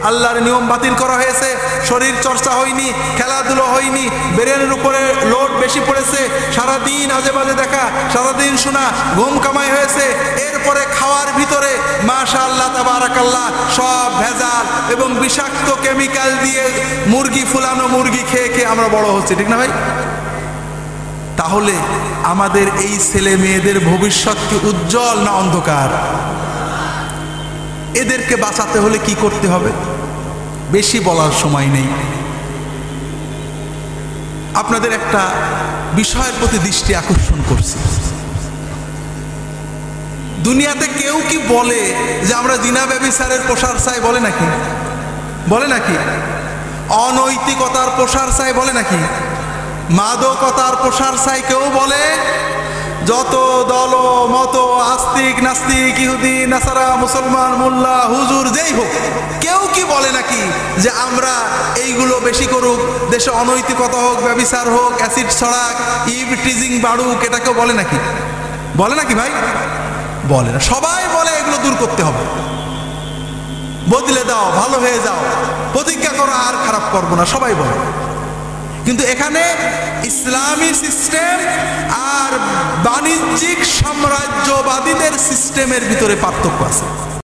আল্লাহর নিয়ম বাতিল করা হয়েছে, শরীর চর্চা হয়নি, খেলাধুলো হয়নি, ব্রেনের উপরে লোড বেশি পড়েছে, সারাদিন আজে বাজে দেখা, সারাদিন শোনা, ঘুম কামাই হয়েছে। এরপরে খাওয়ার ভিতরে মাশাআল্লাহ তাবারাকাল্লাহ সব ভেজাল এবং বিষাক্ত কেমিক্যাল দিয়ে মুরগি ফুলানো মুরগি খেয়ে খেয়ে আমরা বড় হচ্ছি, ঠিক না ভাই? তাহলে আমাদের এই ছেলে মেয়েদের ভবিষ্যৎ কি উজ্জ্বল না অন্ধকার? এদেরকে বাঁচাতে হলে কি করতে হবে? বেশি বলার সময় নেই। আপনাদের একটা বিষয়ের প্রতি দৃষ্টি আকর্ষণ করছি। দুনিয়াতে কেউ কি বলে যে আমরা জিনা ব্যভিচারের প্রসার চাই? বলে নাকি? বলে নাকি? অনৈতিকতার প্রসার চাই? বলে নাকি? মাদকতার প্রসার চাই কেউ বলে? যত দল মত, আস্তিক নাস্তিক, ইহুদি নাসারা, মুসলমান, মোল্লা, হুজুর, যেই হোক, কেউ কি বলে নাকি যে আমরা এইগুলো বেশি করুক, দেশে অনৈতিকতা হোক, ব্যভিচার হোক, অ্যাসিড ছড়াক, ইভটিজিং বাড়ুক? এটা কেউ বলে নাকি? বলে নাকি ভাই? বলে না। সবাই বলে এগুলো দূর করতে হবে, বদলে দাও, ভালো হয়ে যাও, প্রতিজ্ঞা করো আর খারাপ করবো না, সবাই বলে। কিন্তু এখানে ইসলামী সিস্টেম আর বাণিজ্যিক সাম্রাজ্যবাদীদের সিস্টেমের ভিতরে পার্থক্য আছে।